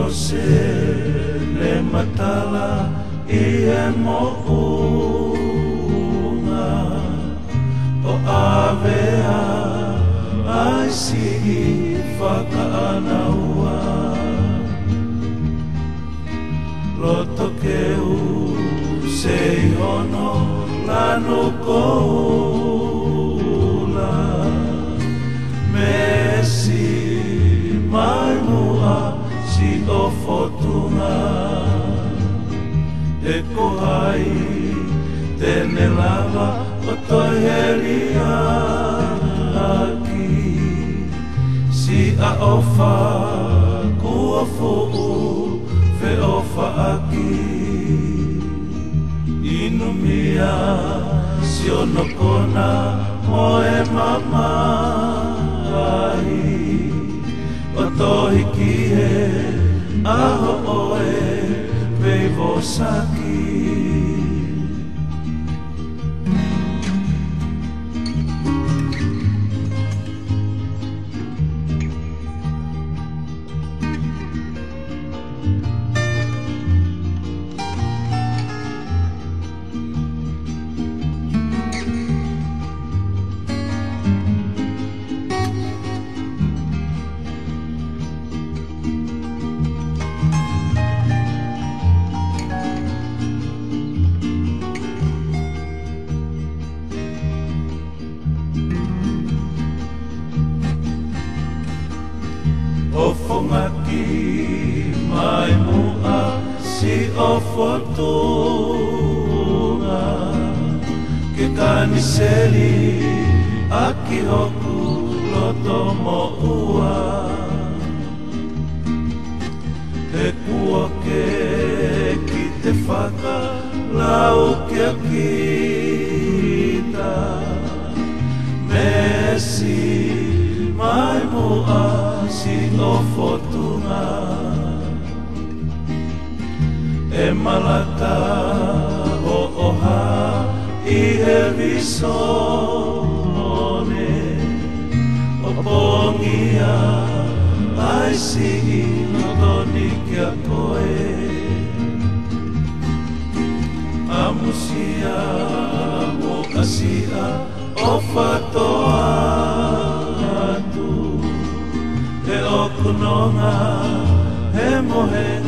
se le matala I e mo'unga o avea ai si I whakaanaua loto ke u se hono lanu koula Mesi mai mua si o fotunga E ko hai tene lava o toi helia aki Si a ofa kua fu'u fe ofa aki Inumia si ono kona moe mamai O tohi ki he aho oe pei vosaki O fongaki mai mua si o fotunga Ke kaniseli aki hoku loto mo ua He kua ke ki te whaka lau ke akita Mesi mai mua si o fotunga E malata o oha I he visone O pongia ai si no doni kia koe Amusia mo kasia o fatoa He o kunonga he mohe